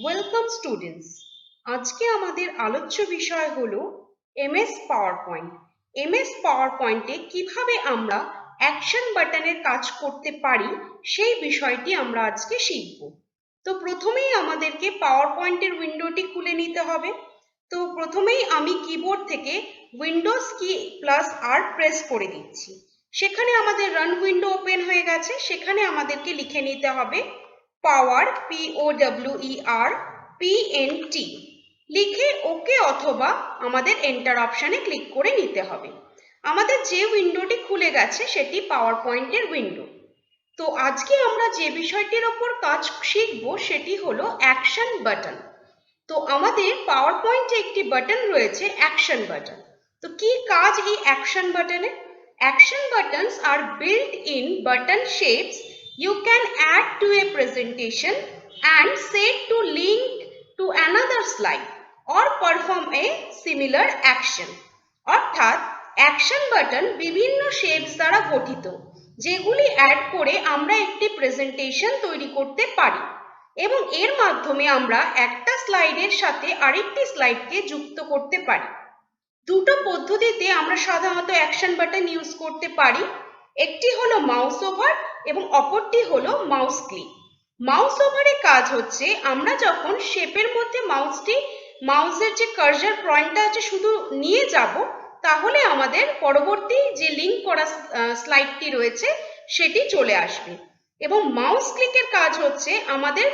Welcome students. আজকে আমাদের আলোচ্য বিষয় হলো এমএস পাওয়ার পয়েন্ট। এমএস পাওয়ার পয়েন্টে কিভাবে আমরা অ্যাকশন বাটনের কাজ করতে পারি সেই বিষয়টি আমরা আজকে শিখব। তো প্রথমেই আমাদেরকে পাওয়ার পয়েন্টের উইন্ডোটি খুলে নিতে হবে। তো প্রথমেই আমি কিবোর্ড থেকে উইন্ডোজ কি প্লাস আর প্রেস করে দিচ্ছি। সেখানে আমাদের রান উইন্ডো ওপেন হয়ে গেছে। সেখানে আমাদেরকে লিখে নিতে হবে পাওয়ার POWER PNT লিখে ওকে অথবা আমাদের এন্টার অপশানে ক্লিক করে নিতে হবে। আমাদের যে উইন্ডোটি খুলে গেছে সেটি পাওয়ার পয়েন্টের উইন্ডো। তো আজকে আমরা যে বিষয়টির ওপর কাজ শিখব সেটি হলো অ্যাকশন বাটন। তো আমাদের পাওয়ার পয়েন্টে একটি বাটন রয়েছে অ্যাকশন বাটন। তো কি কাজ এই অ্যাকশন বাটনে? Action buttons are built-in button shapes you can add to a presentation and set to link to another slide or perform a similar action. অর্থাৎ অ্যাকশন বাটন বিভিন্ন শেপস দ্বারা গঠিত, যেগুলি অ্যাড করে আমরা একটি প্রেজেন্টেশন তৈরি করতে পারি এবং এর মাধ্যমে আমরা একটা স্লাইডের সাথে আরেকটি স্লাইডকে যুক্ত করতে পারি। দুটো পদ্ধতিতে আমরা সাধারণত অ্যাকশন বাটন ইউজ করতে পারি। একটি হলো মাউস ওভার এবং অপরটি হলো মাউস ক্লিক। মাউস ওভারের কাজ হচ্ছে আমরা যখন শেপের মধ্যে মাউসের যে কার্সার পয়েন্টটা আছে শুধু নিয়ে যাব, তাহলে আমাদের পরবর্তী যে লিংক করা স্লাইডটি রয়েছে সেটি চলে আসবে। এবং মাউস ক্লিকের কাজ হচ্ছে আমাদের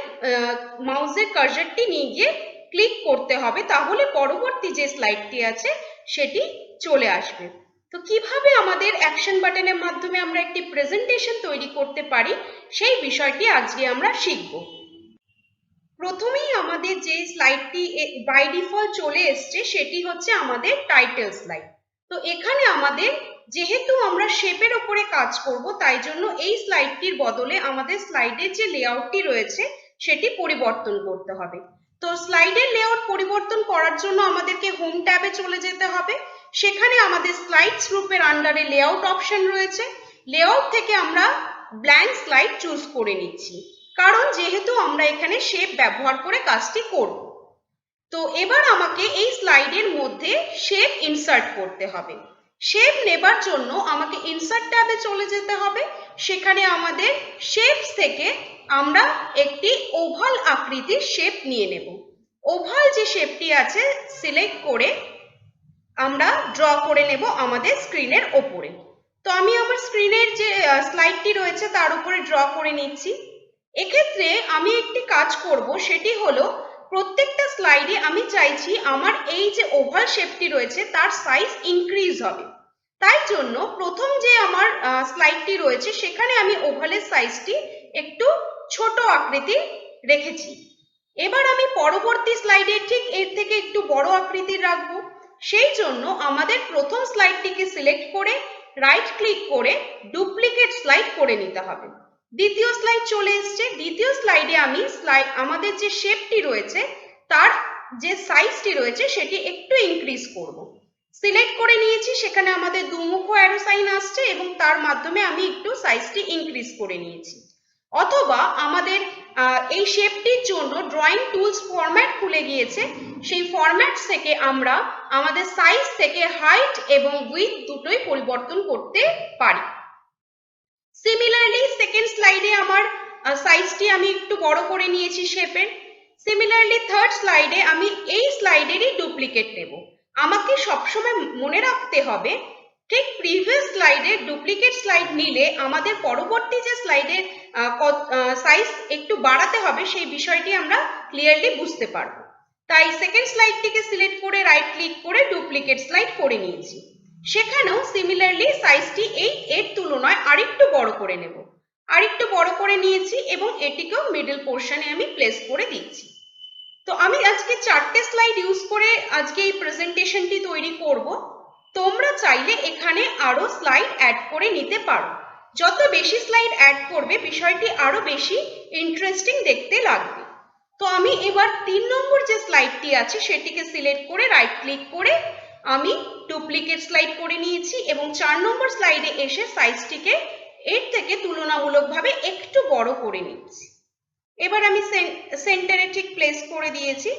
মাউসের কার্সারটি নিয়ে গিয়ে ক্লিক করতে হবে, তাহলে পরবর্তী যে স্লাইডটি আছে সেটি চলে আসবে। তো কিভাবে আমাদের অ্যাকশন বাটনের মাধ্যমে আমরা একটি প্রেজেন্টেশন তৈরি করতে পারি সেই বিষয়টি আজকে আমরা শিখব। প্রথমেই আমাদের যে স্লাইডটি বাই ডিফল্ট চলে এসছে সেটি হচ্ছে আমাদের টাইটেল স্লাইড। তো এখানে আমাদের যেহেতু আমরা শেপের উপরে কাজ করব, তাই জন্য এই স্লাইডটির বদলে আমাদের স্লাইডের যে লেআউটটি রয়েছে সেটি পরিবর্তন করতে হবে। তো স্লাইডের লেআউট পরিবর্তন করার জন্য আমাদেরকে হোম ট্যাবে চলে যেতে হবে। সেখানে আমাদের স্লাইডস গ্রুপের আন্ডারে লেআউট অপশন রয়েছে। লেআউট থেকে আমরা ব্ল্যাঙ্ক স্লাইড চুজ করে নিচ্ছি, কারণ যেহেতু আমরা এখানে শেপ ব্যবহার করে কাজটি করব। তো এবার আমাকে এই স্লাইডের মধ্যে শেপ ইনসার্ট করতে হবে। শেপ নেবার জন্য আমাকে ইনসার্ট ট্যাবে চলে যেতে হবে। সেখানে আমাদের শেপস থেকে আমরা একটি ওভাল আকৃতির শেপ নিয়ে নেব। ওভাল যে শেপটি আছে সিলেক্ট করে আমরা ড্র করে নেব আমাদের স্ক্রিনের ওপরে। তো আমি আমার স্ক্রিনের যে স্লাইডটি রয়েছে তার উপরে ড্র করে নিচ্ছি। এক্ষেত্রে আমি একটি কাজ করব, সেটি হলো প্রত্যেকটা স্লাইডে আমি চাইছি আমার এই যে ওভাল শেপটি রয়েছে তার সাইজ ইনক্রিজ হবে। তাই জন্য প্রথম যে আমার স্লাইডটি রয়েছে সেখানে আমি ওভালের সাইজটি একটু ছোট আকৃতির রেখেছি। এবার আমি পরবর্তী স্লাইডে ঠিক এর থেকে একটু বড় আকৃতির রাখবো। সেই জন্য আমাদের প্রথম স্লাইডটিকে সিলেক্ট করে রাইট ক্লিক করে ডুপ্লিকেট স্লাইড করে নিতে হবে। দ্বিতীয় স্লাইড চলে এসছে। দ্বিতীয় স্লাইডে আমি আমাদের যে শেপটি রয়েছে তার যে সাইজটি রয়েছে সেটি একটু ইনক্রিজ করব। সিলেক্ট করে নিয়েছি, সেখানে আমাদের দুমুখ অ্যারো সাইন আসছে এবং তার মাধ্যমে আমি একটু সাইজটি ইনক্রিজ করে নিয়েছি। অথবা আমাদের এই শেপটির জন্য ড্রয়িং টুলস ফরম্যাট খুলে গিয়েছে, সেই ফরম্যাট থেকে আমরা আমাদের সাইজ থেকে হাইট এবং উইডথ দুটোই পরিবর্তন করতে পারি। সিমিলারলি সেকেন্ড স্লাইডে আমার সাইজটি আমি একটু বড় করে নিয়েছি শেপের। সিমিলারলি থার্ড স্লাইডে আমি এই স্লাইডেরই ডুপ্লিকেট নেব। আমাকে সবসময় মনে রাখতে হবে ঠিক প্রিভিয়াস স্লাইডে ডুপ্লিকেট স্লাইড নিলে আমাদের পরবর্তী যে স্লাইডের সাইজ একটু বাড়াতে হবে সেই বিষয়টি আমরা ক্লিয়ারলি বুঝতে পারবো। তাই সেকেন্ড স্লাইডটিকে সিলেক্ট করে রাইট ক্লিক করে ডুপ্লিকেট স্লাইড করে নিয়েছি। সেখানেও সিমিলারলি সাইজটি এর তুলনায় আরেকটু বড় করে নেব। আরেকটু বড় করে নিয়েছি এবং এটিকেও মিডল পোর্শনে আমি প্লেস করে দিচ্ছি। তো আমি আজকে 4টে স্লাইড ইউজ করে আজকে এই প্রেজেন্টেশনটি তৈরি করব। তোমরা চাইলে এখানে আরো স্লাইড অ্যাড করে নিতে পারো। যত বেশি স্লাইড অ্যাড করবে বিষয়টি আরো বেশি ইন্টারেস্টিং দেখতে লাগবে। তো আমি এবার 3 নম্বর যে স্লাইডটি আছে সেটিকে সিলেক্ট করে রাইট ক্লিক করে আমি ডুপ্লিকেট স্লাইড করে নিয়েছি এবং 4 নম্বর স্লাইডে এসে সাইজটিকে এর থেকে তুলনামূলকভাবে একটু বড় করে নিচ্ছি। এবার আমি সেন্টারে ঠিক প্লেস করে দিয়েছি।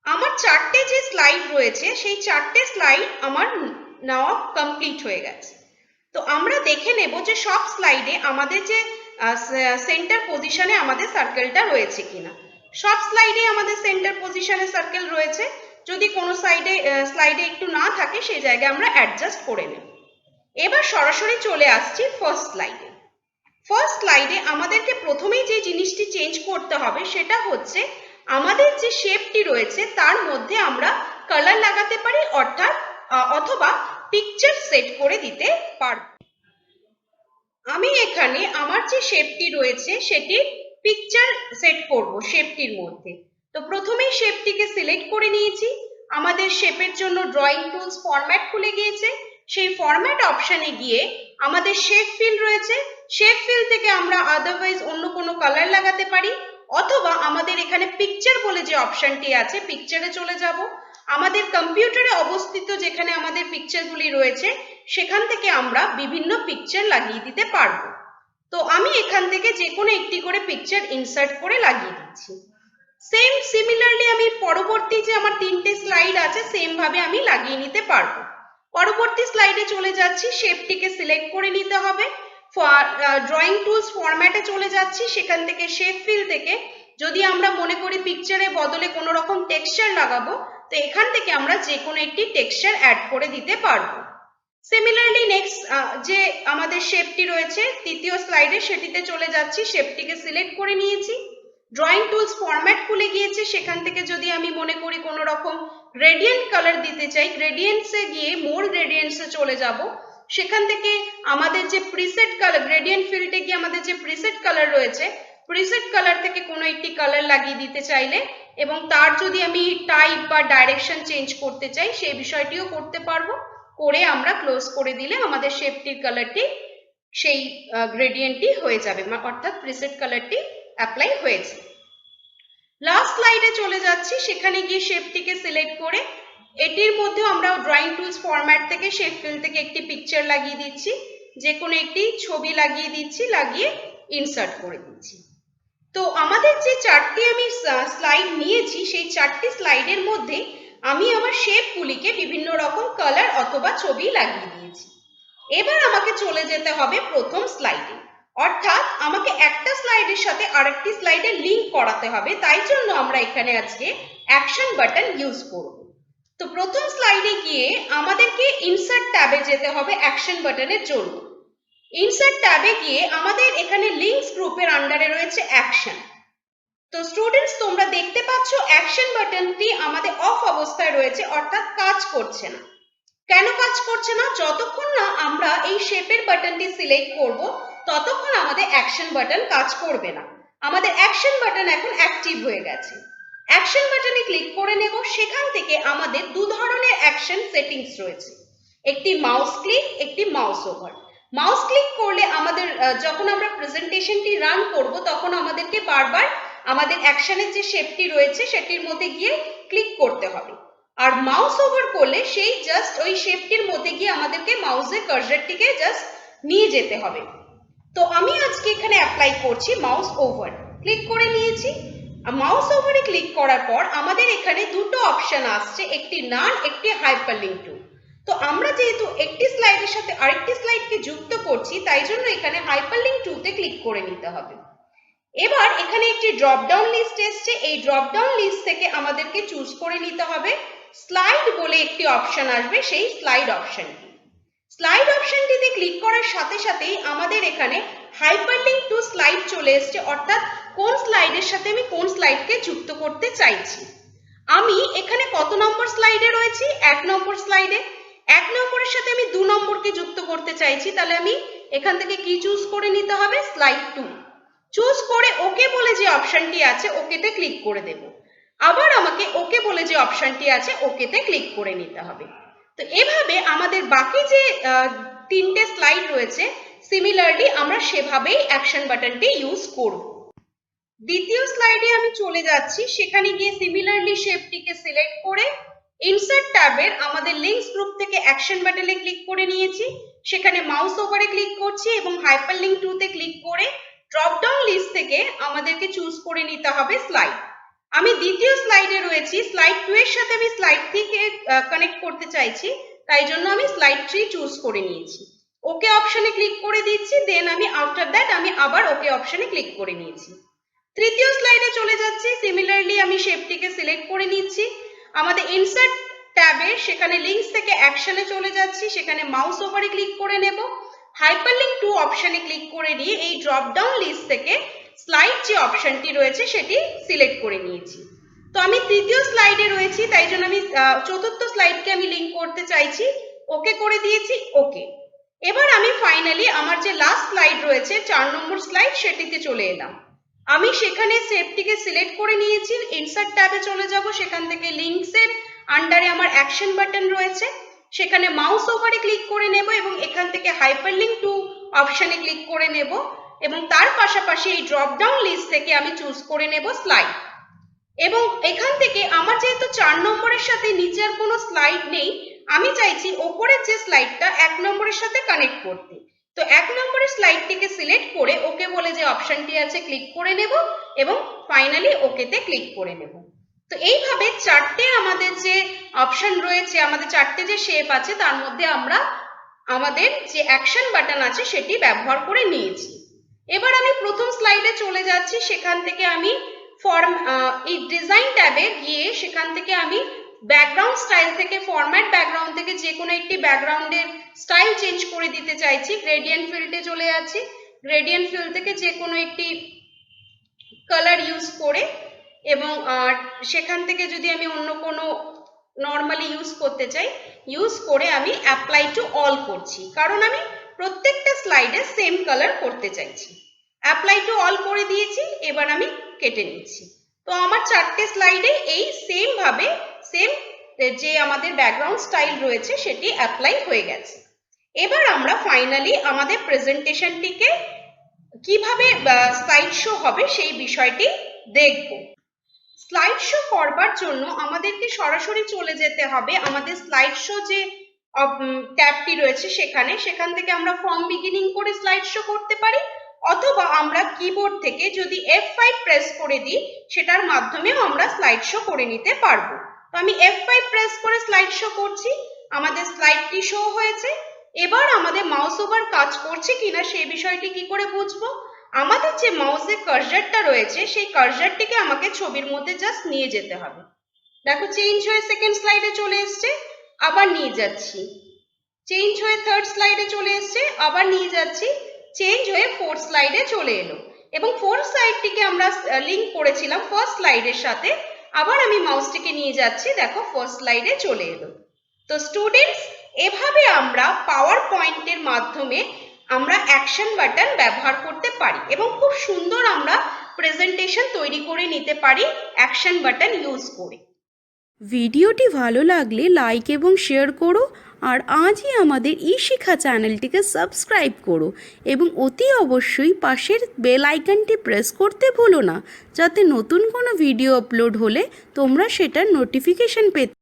আমার 4টে যে স্লাইড রয়েছে সেই 4টে স্লাইড আমার নেওয়া কমপ্লিট হয়ে গেছে। তো আমরা দেখে নেব যে সব স্লাইডে আমাদের যে সেন্টার পজিশনে আমাদের সার্কেলটা রয়েছে কিনা। সব স্লাইডে আমাদের সেন্টার পজিশনে সার্কেল রয়েছে। যদি কোনো স্লাইডে একটু না থাকে সেই জায়গায় আমরা অ্যাডজাস্ট করে নেব। এবার সরাসরি চলে আসছি ফার্স্ট স্লাইডে। ফার্স্ট স্লাইডে আমাদেরকে প্রথমেই যে জিনিসটি চেঞ্জ করতে হবে সেটা হচ্ছে আমাদের যে শেপটি রয়েছে তার মধ্যে আমরা কালার লাগাতে পারি, অথবা পিকচার সেট করে দিতে পারব। আমি এখানে আমার যে শেপটি রয়েছে সেটির পিকচার সেট করব শেপটির মধ্যে। তো প্রথমেই শেপটিকে সিলেক্ট করে নিয়েছি। আমাদের শেপের জন্য ড্রয়িং টুলস ফরম্যাট খুলে গিয়েছে। সেই ফরম্যাট অপশানে গিয়ে আমাদের শেপ ফিল রয়েছে। শেপ ফিল থেকে আমরা আদারওয়াইজ অন্য কোনো কালার লাগাতে পারি, অথবা আমাদের এখানে পিকচার বলে যে অপশনটি আছে পিকচারে চলে যাব। আমাদের কম্পিউটারে অবস্থিত যেখানে আমাদের পিকচারগুলি রয়েছে সেখান থেকে আমরা বিভিন্ন পিকচার লাগিয়ে দিতে পারবো। তো আমি এখান থেকে যে কোনো একটি করে পিকচার ইনসার্ট করে লাগিয়ে দিচ্ছি। সিমিলারলি আমি পরবর্তী যে আমার 3টে স্লাইড আছে সেম ভাবে আমি লাগিয়ে নিতে পারবো। পরবর্তী স্লাইডে চলে যাচ্ছি। শেপটিকে সিলেক্ট করে নিতে হবে। ড্রয়িং টুলস ফরম্যাটে চলে যাচ্ছি। সেখান থেকে শেপ ফিল থেকে যদি আমরা মনে করি পিকচারের বদলে কোনো রকম টেক্সচার লাগাবো, তো এখান থেকে আমরা যে কোনো একটি টেক্সচার অ্যাড করে দিতে পারবো। সিমিলারলি নেক্সট যে আমাদের শেপটি রয়েছে তৃতীয় স্লাইডে সেটিতে চলে যাচ্ছি। শেপটিকে সিলেক্ট করে নিয়েছি। ড্রয়িং টুলস ফরম্যাট খুলে গিয়েছে। সেখান থেকে যদি আমি মনে করি কোনো রকম গ্রেডিয়েন্ট কালার দিতে চাই, গ্রেডিয়েন্টসে গিয়ে মোর গ্রেডিয়েন্টসে চলে যাব। সেখান থেকে আমাদের যে প্রিসেট কালার, গ্রেডিয়েন্ট ফিল্ডে গিয়ে আমাদের যে প্রিসেট কালার রয়েছে, প্রিসেট কালার থেকে কোনো একটি কালার লাগিয়ে দিতে চাইলে এবং তার যদি আমি টাইপ বা ডাইরেকশন চেঞ্জ করতে চাই সেই বিষয়টিও করতে পারবো। করে আমরা ক্লোজ করে দিলে আমাদের শেপটির কালারটি সেই গ্রেডিয়েন্টটি হয়ে যাবে, অর্থাৎ প্রিসেট কালারটি অ্যাপ্লাই হয়েছে। লাস্ট স্লাইডে চলে যাচ্ছি। সেখানে গিয়ে শেপটিকে সিলেক্ট করে এটির মধ্যে আমরা ড্রয়িং টুলস ফরম্যাট থেকে শেপ ফিল থেকে একটি পিকচার লাগিয়ে দিচ্ছি, যে কোনো একটি ছবি লাগিয়ে দিচ্ছি, লাগিয়ে ইনসার্ট করে দিচ্ছি। তো আমাদের যে 4টি আমি স্লাইড নিয়েছি সেই 4টি স্লাইডের মধ্যে আমি আমার শেপগুলিকে বিভিন্ন রকম কালার অথবা ছবি লাগিয়ে দিয়েছি। এবার আমাকে চলে যেতে হবে প্রথম স্লাইডে, অর্থাৎ আমাকে একটা স্লাইডের সাথে আরেকটি স্লাইডে লিংক করাতে হবে। তাই জন্য আমরা এখানে আজকে অ্যাকশন বাটন ইউজ করব। তো প্রথম স্লাইডে গিয়ে আমাদেরকে ইনসার্ট ট্যাবে যেতে হবে অ্যাকশন বাটনের জন্য। ইনসার্ট ট্যাবে গিয়ে আমাদের এখানে লিঙ্কস গ্রুপের আন্ডারে রয়েছে অ্যাকশন। তো স্টুডেন্টস তোমরা দেখতে পাচ্ছ অ্যাকশন বাটনটি আমাদের অফ অবস্থায় রয়েছে, অর্থাৎ কাজ করছে না। কেন কাজ করছে না? যতক্ষণ না আমরা এই শেপের বাটনটি সিলেক্ট করব ততক্ষণ আমাদের অ্যাকশন বাটন কাজ করবে না। আমাদের অ্যাকশন বাটন এখন অ্যাক্টিভ হয়ে গেছে। অ্যাকশন বাটনে ক্লিক করে নেব। সেখান থেকে আমাদের দু ধরনের অ্যাকশন সেটিংস রয়েছে, একটি মাউস ক্লিক, একটি মাউস ওভার। মাউস ক্লিক করলে আমাদের যখন আমরা প্রেজেন্টেশনটি রান করব তখন আমাদেরকে বারবার আমাদের অ্যাকশনের যে শেপটি রয়েছে সেটির মধ্যে গিয়ে ক্লিক করতে হবে। আর মাউস ওভার করলে সেই জাস্ট ওই শেপটির মধ্যে গিয়ে আমাদেরকে মাউসের কার্সারটিকে জাস্ট নিয়ে যেতে হবে। তো আমি আজকে এখানে অ্যাপ্লাই করছি মাউস ওভার। ক্লিক করে নিয়েছি। মাউস ওভারে ক্লিক করার পর আমাদের এখানে দুটো অপশন আসছে, একটি নাল, একটি হাইপারলিংক টু। তো আমরা যেহেতু একটি স্লাইডের সাথে আরেকটি স্লাইডকে যুক্ত করছি তাই জন্য এখানে হাইপারলিংক টু তে ক্লিক করে নিতে হবে। এবার এখানে একটি ড্রপ ডাউন লিস্ট এসছে। এই ড্রপ ডাউন লিস্ট থেকে আমাদেরকে চুজ করে নিতে হবে স্লাইড বলে একটি অপশন আসবে, সেই স্লাইড অপশনটি। স্লাইড অপশনটিতে ক্লিক করার সাথে সাথেই আমাদের এখানে হাইপারলিংক টু স্লাইড চলে এসছে, অর্থাৎ কোন স্লাইডের সাথে আমি কোন স্লাইডকে যুক্ত করতে চাইছি। আমি এখানে কত নম্বর স্লাইডে রয়েছি? 1 নম্বর স্লাইডে। 1 নম্বরের সাথে আমি 2 নম্বরকে যুক্ত করতে চাইছি, তাহলে আমি এখান থেকে কি চুজ করে নিতে হবে? স্লাইড 2 চুজ করে ওকে বলে যে অপশনটি আছে ওকেতে ক্লিক করে দেব। আবার আমাকে ওকে বলে যে অপশনটি আছে ওকেতে ক্লিক করে নিতে হবে। তো এভাবে আমাদের বাকি যে 3টে স্লাইড রয়েছে সিমিলারলি আমরা সেভাবেই অ্যাকশন বাটনটি ইউজ করব। দ্বিতীয় স্লাইডে আমি চলে যাচ্ছি। সেখানে গিয়ে সিমিলারলি শেপটিকে সিলেক্ট করে ইনসার্ট ট্যাবের আমাদের লিঙ্কস গ্রুপ থেকে অ্যাকশন বাটনে ক্লিক করে নিয়েছি। সেখানে মাউস ওভারে ক্লিক করছি এবং হাইপারলিংক টু তে ক্লিক করে ড্রপ ডাউন লিস্ট থেকে আমাদেরকে চুজ করে নিতে হবে স্লাইড। আমি দ্বিতীয় স্লাইডে রয়েছি, স্লাইড 2 এর সাথে আমি স্লাইড 3 কে কানেক্ট করতে চাইছি, তাই জন্য আমি স্লাইড 3 চুজ করে নিয়েছি। ওকে অপশনে ক্লিক করে দিচ্ছি, দেন আমি আফটার দ্যাট আমি আবার ওকে অপশনে ক্লিক করে নিয়েছি। তৃতীয় স্লাইডে চলে যাচ্ছি, সিমিলারলি আমি শেপটিকে সিলেক্ট করে নিচ্ছি। আমাদের ইনসার্ট ট্যাবে সেখানে লিঙ্কস থেকে অ্যাকশনে চলে যাচ্ছি, সেখানে মাউস ওভারে ক্লিক করে নেব। হাইপারলিঙ্ক টু অপশনে ক্লিক করে নিয়ে এই ড্রপ ডাউন লিস্ট থেকে স্লাইড যে অপশনটি রয়েছে সেটি সিলেক্ট করে নিয়েছি। তো আমি তৃতীয় স্লাইডে রয়েছি, তাই জন্য আমি চতুর্থ স্লাইডকে আমি লিঙ্ক করতে চাইছি, ওকে করে দিয়েছি, ওকে। এবার আমি ফাইনালি আমার যে লাস্ট স্লাইড রয়েছে 4 নম্বর স্লাইড, সেটিতে চলে এলাম। আমি সেখানে শেপটিকে সিলেক্ট করে নিয়েছি, ইনসার্ট ট্যাবে চলে যাব, সেখান থেকে লিঙ্কসের আন্ডারে আমার অ্যাকশন বাটন রয়েছে, সেখানে মাউস ওভারে ক্লিক করে নেব এবং এখান থেকে হাইপারলিঙ্ক টু অপশনে ক্লিক করে নেব এবং তার পাশাপাশি এই ড্রপ ডাউন লিস্ট থেকে আমি চুজ করে নেব স্লাইড। এবং এখান থেকে আমার যেহেতু 4 নম্বরের সাথে নিচের কোনো স্লাইড নেই, আমি চাইছি ওপরের যে স্লাইডটা 1 নম্বরের সাথে কানেক্ট করতে। তো 1 নম্বরের স্লাইডটিকে সিলেক্ট করে ওকে বলে যে অপশনটি আছে ক্লিক করে নেব এবং ফাইনালি ওকেতে ক্লিক করে নেব। তো এইভাবে 4টে আমাদের যে অপশন রয়েছে, আমাদের 4টে যে শেপ আছে, তার মধ্যে আমরা আমাদের যে অ্যাকশন বাটন আছে সেটি ব্যবহার করে নিয়েছি। এবার আমি প্রথম স্লাইডে চলে যাচ্ছি, সেখান থেকে আমি এই ডিজাইন ট্যাবে গিয়ে সেখান থেকে আমি ব্যাকগ্রাউন্ড স্টাইল থেকে ফরম্যাট ব্যাকগ্রাউন্ড থেকে যে কোনো একটি ব্যাকগ্রাউন্ডের স্টাইল চেঞ্জ করে দিতে চাইছি। গ্রেডিয়েন্ট ফিল্ডে চলে যাচ্ছি, গ্রেডিয়েন্ট ফিল্ড থেকে যে কোনো একটি কালার ইউজ করে এবং সেখান থেকে যদি আমি অন্য কোনো নর্মালি ইউজ করতে চাই, ইউজ করে আমি অ্যাপ্লাই টু অল করছি, কারণ আমি প্রত্যেকটা স্লাইডে সেম কালার করতে চাইছি। অ্যাপ্লাই টু অল করে দিয়েছি, এবার আমি কেটে নিচ্ছি। তো আমার 4টে স্লাইডে এই সেম ভাবে সেম যে আমাদের ব্যাকগ্রাউন্ড স্টাইল রয়েছে সেটি অ্যাপ্লাই হয়ে গেছে। এবার আমরা ফাইনালি আমাদের প্রেজেন্টেশনটিকে কিভাবে স্লাইড শো হবে সেই বিষয়টি দেখব। স্লাইড শো করবার জন্য আমাদেরকে সরাসরি চলে যেতে হবে আমাদের স্লাইড শো যে ট্যাবটি রয়েছে সেখান থেকে আমরা ফ্রম বিগিনিং করে স্লাইড শো করতে পারি, অথবা আমরা কিবোর্ড থেকে যদি F5 প্রেস করে দিই সেটার মাধ্যমেও আমরা স্লাইড শো করে নিতে পারবো। তো আমি F5 প্রেস করে স্লাইড শো করছি, আমাদের স্লাইডটি শো হয়েছে। এবার আমাদের মাউস ওভার কাজ করছে কিনা সেই বিষয়টি কি করে বুঝবো? আমাদের যে মাউসের কার্সারটা রয়েছে সেই কার্সারটিকে আমাকে ছবির মধ্যে জাস্ট নিয়ে যেতে হবে। দেখো চেঞ্জ হয়ে সেকেন্ড স্লাইডে চলে এসছে, আবার নিয়ে যাচ্ছি, চেঞ্জ হয়ে থার্ড স্লাইডে চলে এসছে, আবার নিয়ে যাচ্ছি, চেঞ্জ হয়ে ফোর্থ স্লাইডে চলে এলো এবং ফোর্থ স্লাইডটিকে আমরা লিংক করেছিলাম ফার্স্ট স্লাইডের সাথে, আবার আমি মাউসটিকে নিয়ে যাচ্ছি, দেখো ফার্স্ট স্লাইডে চলে এলো। তো স্টুডেন্টস, এভাবে আমরা পাওয়ার পয়েন্টের মাধ্যমে আমরা অ্যাকশন বাটন ব্যবহার করতে পারি এবং খুব সুন্দর আমরা প্রেজেন্টেশন তৈরি করে নিতে পারি অ্যাকশন বাটন ইউজ করে। ভিডিওটি ভালো লাগলে লাইক এবং শেয়ার করো, আর আজই আমাদের শিক্ষা চ্যানেলটিকে সাবস্ক্রাইব করো এবং অতি অবশ্যই পাশের বেল আইকনটি প্রেস করতে ভুলো না, যাতে নতুন কোনো ভিডিও আপলোড হলে তোমরা সেটার নোটিফিকেশন পেতে